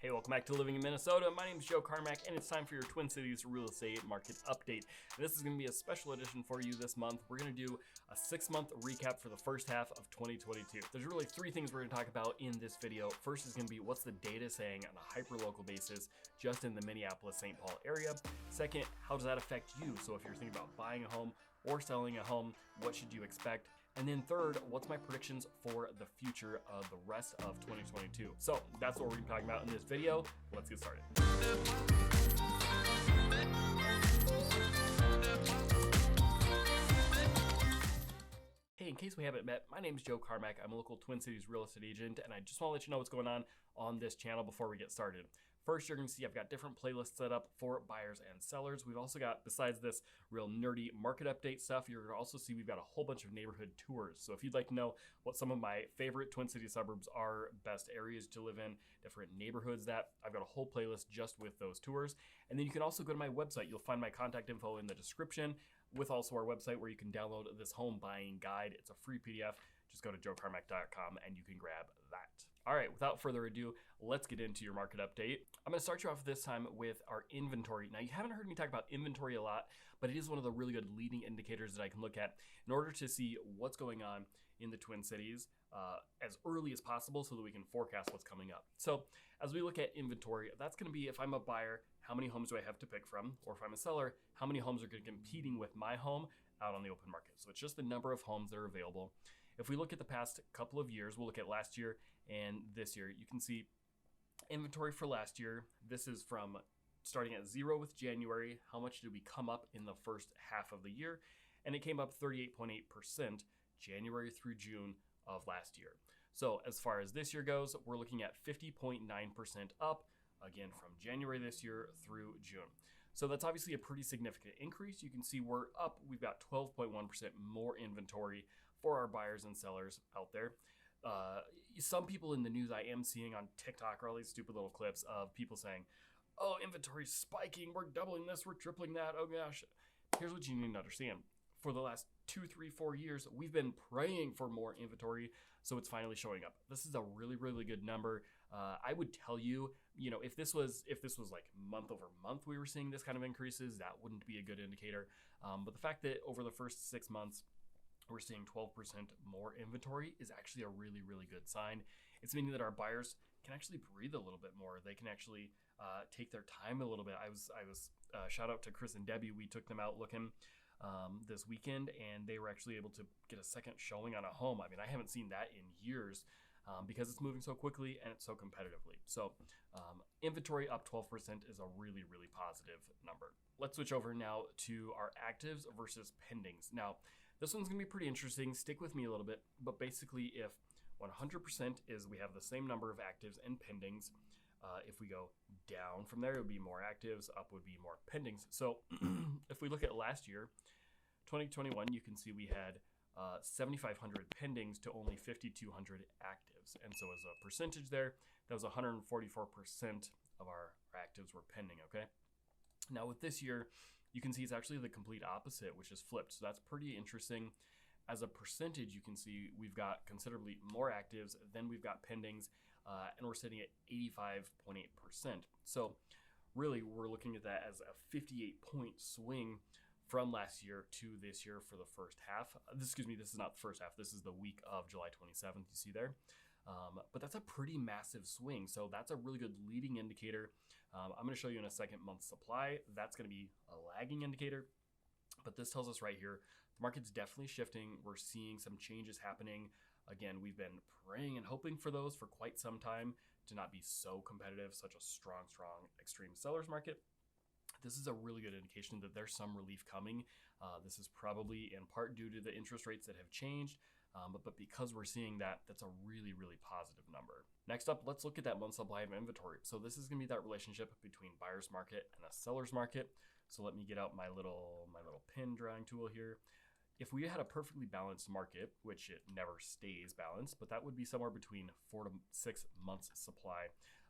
Hey, welcome back to Living in Minnesota. My name is Joe Carmack, and it's time for your Twin Cities real estate market update. And this is going to be a special edition for you this month. We're going to do a 6-month recap for the first half of 2022. There's really 3 things we're going to talk about in this video. First is going to be what's the data saying on a hyper-local basis just in the Minneapolis St Paul area. Second, how does that affect you? So if you're thinking about buying a home or selling a home, what should you expect? And then third, what's my predictions for the future of the rest of 2022? So that's what we're gonna be talking about in this video. Let's get started. Hey, in case we haven't met, my name is Joe Carmack. I'm a local Twin Cities real estate agent, and I just want to let you know what's going on this channel before we get started. First, you're going to see I've got different playlists set up for buyers and sellers. We've also got, besides this real nerdy market update stuff, you're going to also see we've got a whole bunch of neighborhood tours. So if you'd like to know what some of my favorite Twin Cities suburbs are, best areas to live in, different neighborhoods that, I've got a whole playlist just with those tours. And then you can also go to my website. You'll find my contact info in the description, with also our website where you can download this home buying guide. It's a free PDF. Just go to jcarmack.com and you can grab that. All right, without further ado, let's get into your market update. I'm gonna start you off this time with our inventory. Now, you haven't heard me talk about inventory a lot, but it is one of the really good leading indicators that I can look at in order to see what's going on in the Twin Cities as early as possible so that we can forecast what's coming up. So as we look at inventory, that's gonna be, if I'm a buyer, how many homes do I have to pick from? Or if I'm a seller, how many homes are competing with my home out on the open market? So it's just the number of homes that are available. If we look at the past couple of years, we'll look at last year and this year, you can see inventory for last year. This is from starting at 0 with January. How much did we come up in the first half of the year? And it came up 38.8% January through June of last year. So as far as this year goes, we're looking at 50.9% up, again, from January this year through June. So that's obviously a pretty significant increase. You can see we're up, we've got 12.1% more inventory for our buyers and sellers out there. Some people in the news I am seeing on TikTok are all these stupid little clips of people saying, oh, inventory's spiking, we're doubling this, we're tripling that, oh gosh. Here's what you need to understand. For the last 2, 3, 4 years, we've been praying for more inventory, so it's finally showing up. This is a really, really good number. I would tell you, if this was like month over month we were seeing this kind of increases, that wouldn't be a good indicator. But the fact that over the first 6 months, we're seeing 12% more inventory is actually a really, really good sign. It's meaning that our buyers can actually breathe a little bit more. They can actually take their time a little bit. I was shout out to Chris and Debbie. We took them out looking this weekend, and they were actually able to get a second showing on a home. I mean, I haven't seen that in years because it's moving so quickly and it's so competitively. So inventory up 12% is a really, really positive number. Let's switch over now to our actives versus pendings. Now, this one's gonna be pretty interesting. Stick with me a little bit, but basically if 100% is we have the same number of actives and pendings, if we go down from there, it would be more actives, up would be more pendings. So if we look at last year, 2021, you can see we had 7,500 pendings to only 5,200 actives. And so as a percentage there, that was 144% of our actives were pending, okay? Now with this year, you can see it's actually the complete opposite, which is flipped. So that's pretty interesting. As a percentage, you can see we've got considerably more actives than we've got pendings, and we're sitting at 85.8%. So really, we're looking at that as a 58-point swing from last year to this year for the first half. Excuse me, this is not the first half. This is the week of July 27th, you see there. But that's a pretty massive swing. So that's a really good leading indicator. I'm going to show you in a second month supply. That's going to be a lagging indicator. But this tells us right here, the market's definitely shifting. We're seeing some changes happening. Again, we've been praying and hoping for those for quite some time to not be so competitive, such a strong, extreme seller's market. This is a really good indication that there's some relief coming. This is probably in part due to the interest rates that have changed, but because we're seeing that, that's a really, really positive number. Next up, let's look at that month supply of inventory. So this is gonna be that relationship between buyer's market and a seller's market. So let me get out my little pin drawing tool here. If we had a perfectly balanced market, which it never stays balanced, but that would be somewhere between 4 to 6 months supply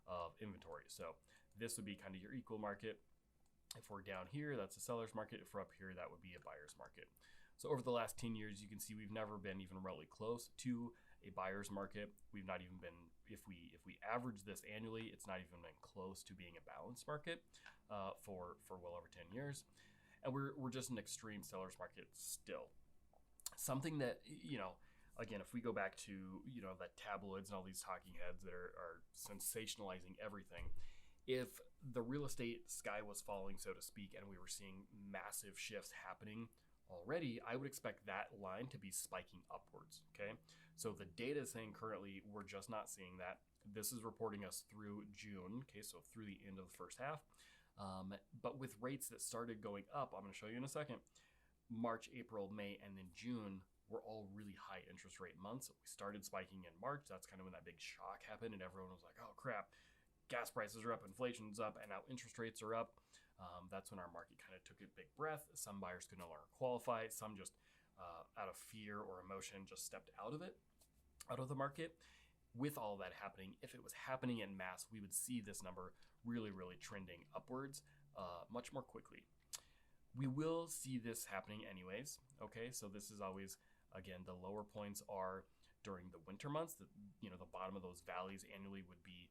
of inventory. So this would be kind of your equal market. If we're down here, that's a seller's market. If we're up here, that would be a buyer's market. So over the last 10 years, you can see we've never been even remotely close to a buyer's market. We've not even been if we average this annually, it's not even been close to being a balanced market for well over 10 years. And we're just an extreme seller's market still. Something that, again, if we go back to, the tabloids and all these talking heads that are sensationalizing everything, if the real estate sky was falling, so to speak, and we were seeing massive shifts happening already, I would expect that line to be spiking upwards, okay? So the data is saying currently we're just not seeing that. This is reporting us through June, okay, so through the end of the first half. But with rates that started going up, I'm going to show you in a second, March, April, May, and then June were all really high interest rate months. We started spiking in March. That's kind of when that big shock happened and everyone was like, oh crap, gas prices are up, inflation's up, and now interest rates are up. That's when our market kind of took a big breath. Some buyers could no longer qualify. Some just out of fear or emotion just stepped out of the market. With all that happening, if it was happening in mass, we would see this number really, really trending upwards much more quickly. We will see this happening anyways, okay? So this is always, again, the lower points are during the winter months. The bottom of those valleys annually would be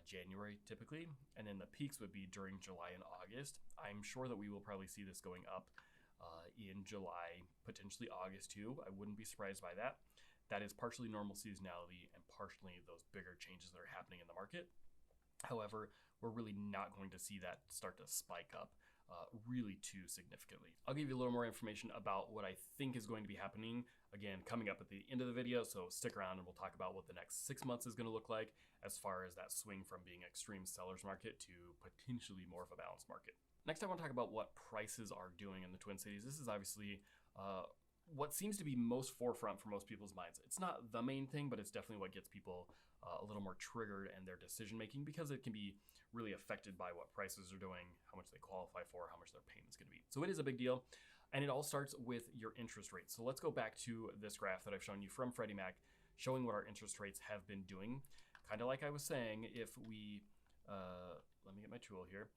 January typically, and then the peaks would be during July and August. I'm sure that we will probably see this going up in July, potentially August too. I wouldn't be surprised by that. That is partially normal seasonality and partially those bigger changes that are happening in the market. However, we're really not going to see that start to spike up really too significantly. I'll give you a little more information about what I think is going to be happening, again, coming up at the end of the video, so stick around and we'll talk about what the next 6 months is going to look like as far as that swing from being extreme seller's market to potentially more of a balanced market. Next, I want to talk about what prices are doing in the Twin Cities. This is obviously what seems to be most forefront for most people's minds. It's not the main thing, but it's definitely what gets people a little more triggered in their decision making, because it can be really affected by what prices are doing, how much they qualify for, how much their payment's going to be. So it is a big deal, and it all starts with your interest rate. So let's go back to this graph that I've shown you from Freddie Mac, showing what our interest rates have been doing. Kind of like I was saying, if we, let me get my tool here,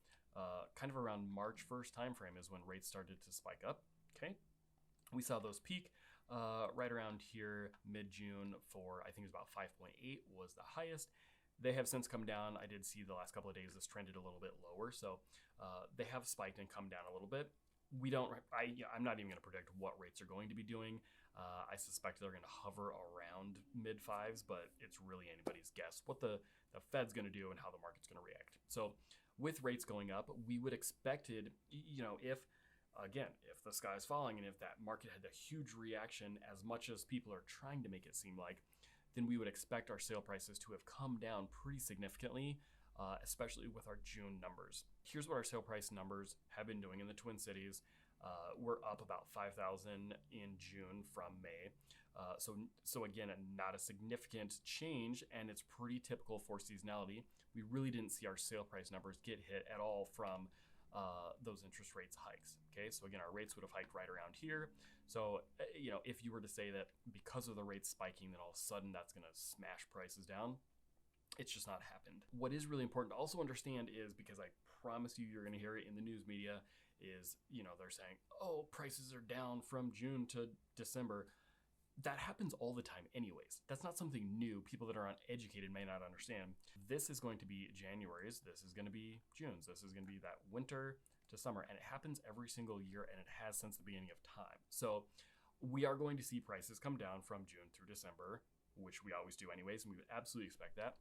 kind of around March 1st timeframe is when rates started to spike up, okay? We saw those peak right around here, mid-June for, I think it was about 5.8 was the highest. They have since come down. I did see the last couple of days this trended a little bit lower, so they have spiked and come down a little bit. I'm not even going to predict what rates are going to be doing. I suspect they're going to hover around mid-fives, but it's really anybody's guess what the Fed's going to do and how the market's going to react. So with rates going up, we would expected, if the sky is falling and if that market had a huge reaction, as much as people are trying to make it seem like, then we would expect our sale prices to have come down pretty significantly, especially with our June numbers. Here's what our sale price numbers have been doing in the Twin Cities. We're up about 5,000 in June from May. So again, not a significant change, and it's pretty typical for seasonality. We really didn't see our sale price numbers get hit at all from those interest rates hikes. Okay, so again, our rates would have hiked right around here. So, if you were to say that because of the rates spiking, then all of a sudden that's going to smash prices down, it's just not happened. What is really important to also understand is, because I promise you're going to hear it in the news media, is, they're saying, oh, prices are down from June to December. That happens all the time anyways. That's not something new. People that are uneducated may not understand. This is going to be January's, this is going to be June's, this is going to be that winter to summer, and it happens every single year, and it has since the beginning of time. So we are going to see prices come down from June through December, which we always do anyways, and we would absolutely expect that.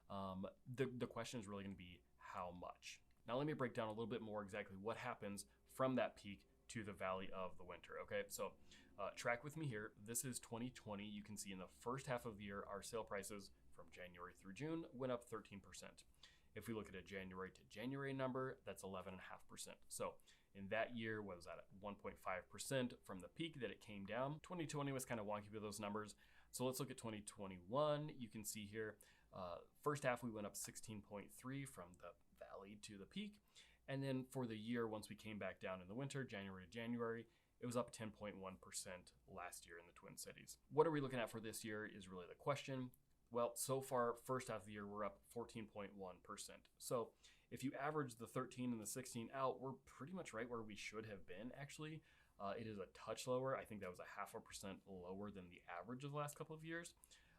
The question is really going to be how much. Now let me break down a little bit more exactly what happens from that peak to the valley of the winter, okay? So track with me here. This is 2020. You can see in the first half of the year, our sale prices from January through June went up 13%. If we look at a January to January number, that's 11.5%. So in that year, what was that, at 1.5% from the peak that it came down? 2020 was kind of wonky with those numbers. So let's look at 2021. You can see here, first half we went up 16.3 from the valley to the peak. And then for the year, once we came back down in the winter, January to January, it was up 10.1% last year in the Twin Cities. What are we looking at for this year is really the question. Well, so far, first half of the year, we're up 14.1%. So if you average the 13 and the 16 out, we're pretty much right where we should have been, actually. It is a touch lower. I think that was a 0.5% lower than the average of the last couple of years.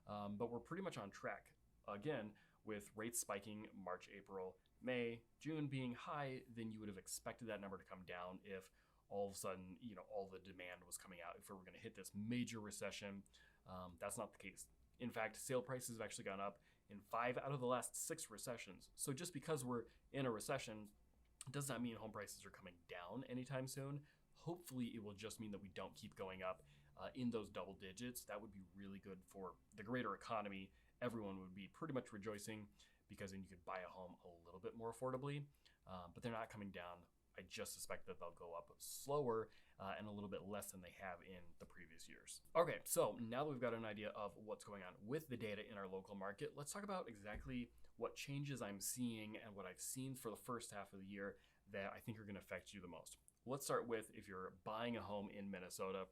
But we're pretty much on track. again, with rates spiking March, April, May, June being high, then you would have expected that number to come down if all of a sudden, all the demand was coming out. If we were going to hit this major recession, that's not the case. In fact, sale prices have actually gone up in 5 out of the last 6 recessions. So just because we're in a recession does not mean home prices are coming down anytime soon. Hopefully, it will just mean that we don't keep going up in those double digits. That would be really good for the greater economy. Everyone would be pretty much rejoicing because then you could buy a home a little bit more affordably, but they're not coming down. I just suspect that they'll go up slower and a little bit less than they have in the previous years. Okay, so now that we've got an idea of what's going on with the data in our local market, let's talk about exactly what changes I'm seeing and what I've seen for the first half of the year that I think are going to affect you the most. Let's start with if you're buying a home in Minnesota.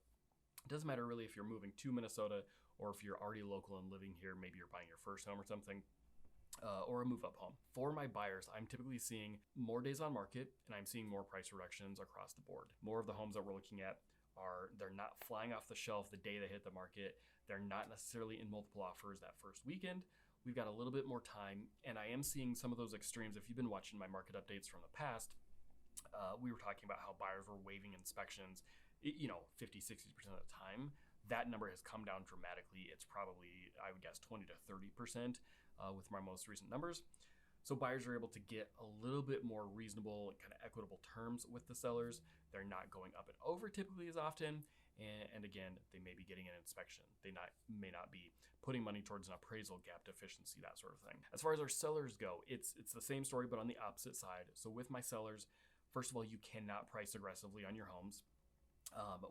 It doesn't matter really if you're moving to Minnesota or if you're already local and living here, maybe you're buying your first home or something. Or a move-up home. For my buyers, I'm typically seeing more days on market and I'm seeing more price reductions across the board. More of the homes that we're looking at they're not flying off the shelf the day they hit the market. They're not necessarily in multiple offers that first weekend. We've got a little bit more time, and I am seeing some of those extremes. If you've been watching my market updates from the past, we were talking about how buyers were waiving inspections, 50, 60% of the time. That number has come down dramatically. It's probably, I would guess, 20 to 30% with my most recent numbers. So buyers are able to get a little bit more reasonable and kind of equitable terms with the sellers. They're not going up and over typically as often. And again, they may be getting an inspection. They may not be putting money towards an appraisal, gap deficiency, that sort of thing. As far as our sellers go, it's the same story, but on the opposite side. So with my sellers, first of all, you cannot price aggressively on your homes.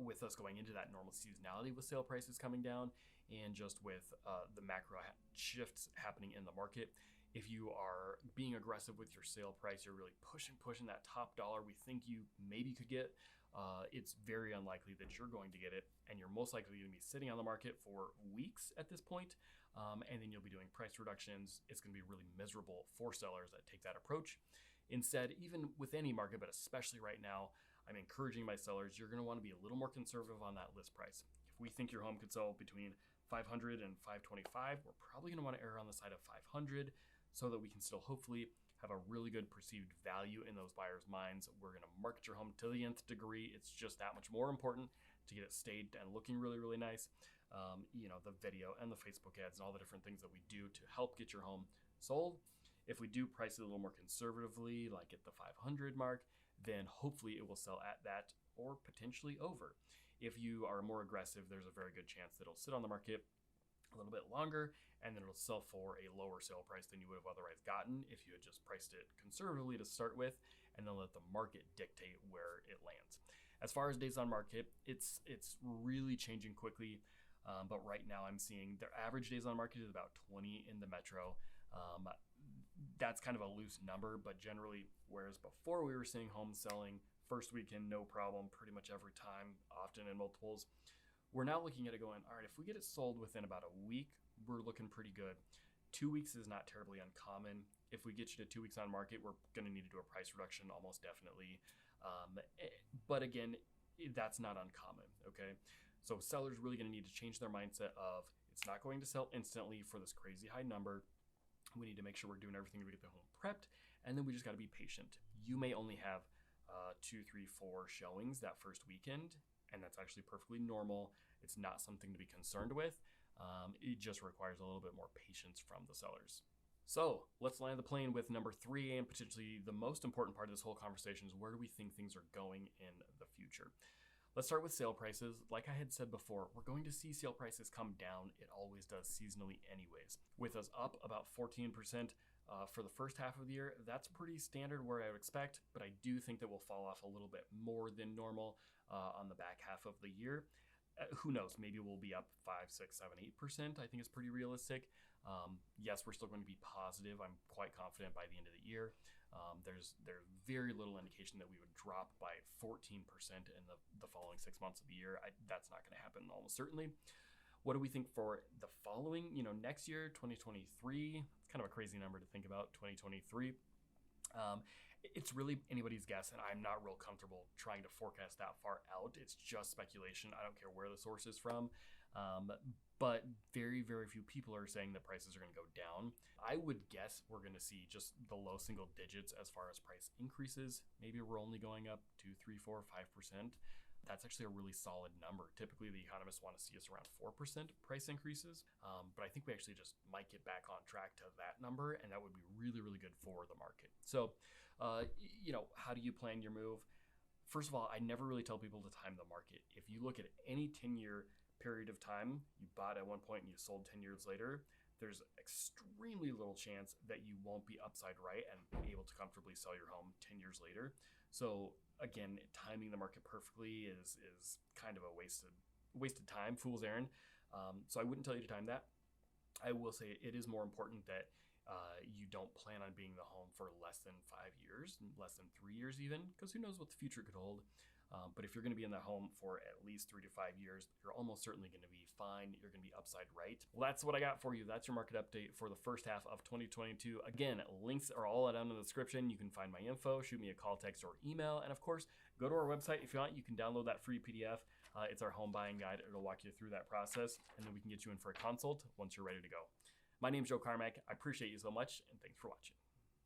With us going into that normal seasonality with sale prices coming down and just with the macro shifts happening in the market, if you are being aggressive with your sale price, you're really pushing that top dollar we think you maybe could get, it's very unlikely that you're going to get it, and you're most likely going to be sitting on the market for weeks at this point, and then you'll be doing price reductions. It's going to be really miserable for sellers that take that approach. Instead, even with any market, but especially right now, I'm encouraging my sellers, you're going to want to be a little more conservative on that list price. If we think your home could sell between $500 and $525, we're probably going to want to err on the side of $500 so that we can still hopefully have a really good perceived value in those buyers' minds. We're going to market your home to the nth degree. It's just that much more important to get it staged and looking really, really nice. The video and the Facebook ads and all the different things that we do to help get your home sold. If we do price it a little more conservatively, like at the 500 mark, then hopefully it will sell at that or potentially over. If you are more aggressive, there's a very good chance that it'll sit on the market a little bit longer and then it'll sell for a lower sale price than you would have otherwise gotten if you had just priced it conservatively to start with and then let the market dictate where it lands. As far as days on market, it's really changing quickly, but right now I'm seeing their average days on market is about 20 in the metro. That's kind of a loose number, but generally, whereas before we were seeing homes selling first weekend, no problem, pretty much every time, often in multiples, we're now looking at it going, all right, if we get it sold within about a week, we're looking pretty good. 2 weeks is not terribly uncommon. If we get you to 2 weeks on market, we're going to need to do a price reduction almost definitely. But again, that's not uncommon, okay? So sellers really going to need to change their mindset of it's not going to sell instantly for this crazy high number. We need to make sure we're doing everything to get the home prepped, and then we just got to be patient. You may only have 2, 3, 4 showings that first weekend, and that's actually perfectly normal. It's not something to be concerned with. It just requires a little bit more patience from the sellers. So let's land the plane with number 3, and potentially the most important part of this whole conversation is where do we think things are going in the future? Let's start with sale prices. Like I had said before, we're going to see sale prices come down. It always does seasonally anyways. With us up about 14% for the first half of the year, that's pretty standard where I would expect, but I do think that we'll fall off a little bit more than normal on the back half of the year. Who knows? Maybe we'll be up 5, 6, 7, 8%. I think is pretty realistic. Yes, we're still going to be positive. I'm quite confident by the end of the year. There's very little indication that we would drop by 14% in the following 6 months of the year. That's not going to happen almost certainly. What do we think for the following, next year, 2023? It's kind of a crazy number to think about, 2023. It's really anybody's guess, and I'm not real comfortable trying to forecast that far out. It's just speculation. I don't care where the source is from. But very, very few people are saying that prices are going to go down. I would guess we're going to see just the low single digits as far as price increases. Maybe we're only going up 2, 3, 4, 5%. That's actually a really solid number. Typically, the economists want to see us around 4% price increases. But I think we actually just might get back on track to that number, and that would be really, really good for the market. So, how do you plan your move? First of all, I never really tell people to time the market. If you look at any 10-year period of time, you bought at one point and you sold 10 years later, there's extremely little chance that you won't be upside right and be able to comfortably sell your home 10 years later. So again, timing the market perfectly is kind of a wasted time, fool's errand. So I wouldn't tell you to time that. I will say it is more important that you don't plan on being in the home for less than 5 years, less than 3 years even, because who knows what the future could hold. But if you're going to be in the home for at least 3 to 5 years, you're almost certainly going to be fine. You're going to be upside right. Well, that's what I got for you. That's your market update for the first half of 2022. Again, links are all down in the description. You can find my info, shoot me a call, text, or email. And of course, go to our website if you want. You can download that free PDF. It's our home buying guide. It'll walk you through that process, and then we can get you in for a consult once you're ready to go. My name's Joe Carmack. I appreciate you so much, and thanks for watching.